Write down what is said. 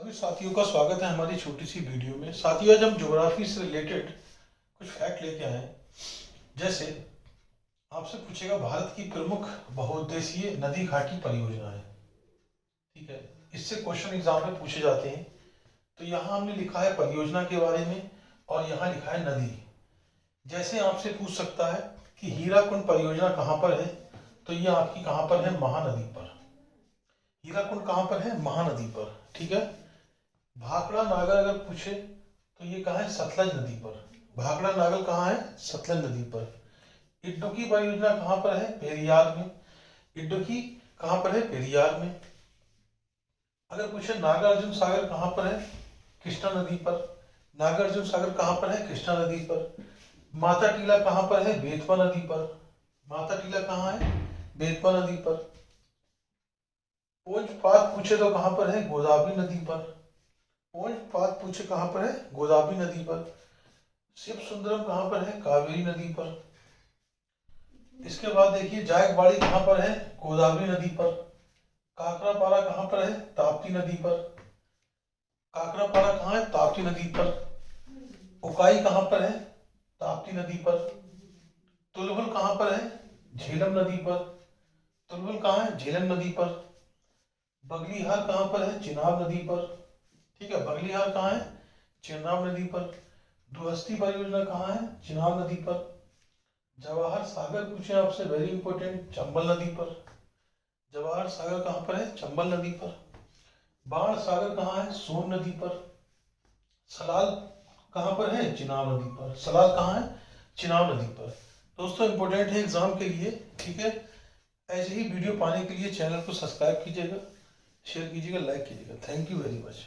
सभी साथियों का स्वागत है हमारी छोटी सी वीडियो में। साथियों, आज हम ज्योग्राफी से रिलेटेड कुछ फैक्ट लेके आए हैं। जैसे आपसे पूछेगा भारत की प्रमुख बहुउद्देशीय नदी घाटी परियोजना है, ठीक है। इससे क्वेश्चन एग्जाम में पूछे जाते हैं। तो यहाँ हमने लिखा है परियोजना के बारे में और यहाँ लिखा है नदी। जैसे आपसे पूछ सकता है कि हीराकुंड परियोजना कहाँ पर है, तो ये आपकी कहाँ पर है, महानदी पर। हीराकुंड कहाँ पर है, महानदी पर, ठीक है। भाखड़ा नागर अगर पूछे तो ये कहाँ है, सतलज नदी पर। भाखड़ा नागल कहाँ है, सतलज नदी पर। इडुक्की परियोजना कहाँ पर है, पेरियार में। इडुक्की कहाँ पर है, पेरियार में। अगर पूछे नागार्जुन सागर कहाँ पर है, कृष्णा नदी पर। नागार्जुन सागर कहाँ पर है, कृष्णा नदी पर। माता टीला कहाँ पर है, बेतवा नदी पर। माता टीला कहाँ है, बेतवा नदी पर। पोंजपात पूछे तो कहाँ पर है, गोदावरी नदी पर। पोंजपात पूछे कहाँ पर है, गोदावरी नदी पर। शिव सुंदरम कहाँ पर है, कावेरी नदी पर। इसके बाद देखिए जायकबाड़ी कहाँ पर है, गोदावरी नदी पर। काकरापारा कहाँ पर है, ताप्ती नदी पर। काकरापारा कहाँ है, ताप्ती नदी पर। उकाई कहाँ पर है, ताप्ती नदी पर। तुलहुल कहाँ पर है, झेलम नदी पर। तुलहुल कहाँ है, झेलम नदी पर। बगलीहार कहाँ पर है, चिनाब नदी पर, ठीक है। बगलीहार कहाँ है, चिनाब नदी पर। दुहस्ती परियोजना कहाँ है, चिनाब नदी पर। जवाहर सागर पूछे आपसे, वेरी इंपॉर्टेंट, चंबल नदी पर। जवाहर सागर कहाँ पर है, चंबल नदी पर। बाण सागर कहाँ है, सोन नदी पर। सलाल कहाँ पर है, चिनाब नदी पर। सलाल कहाँ है, चिनाब नदी पर। दोस्तों इंपॉर्टेंट है एग्जाम के लिए, ठीक है। ऐसे ही वीडियो पाने के लिए चैनल को सब्सक्राइब कीजिएगा, शेयर कीजिएगा, लाइक कीजिएगा। Thank you very much.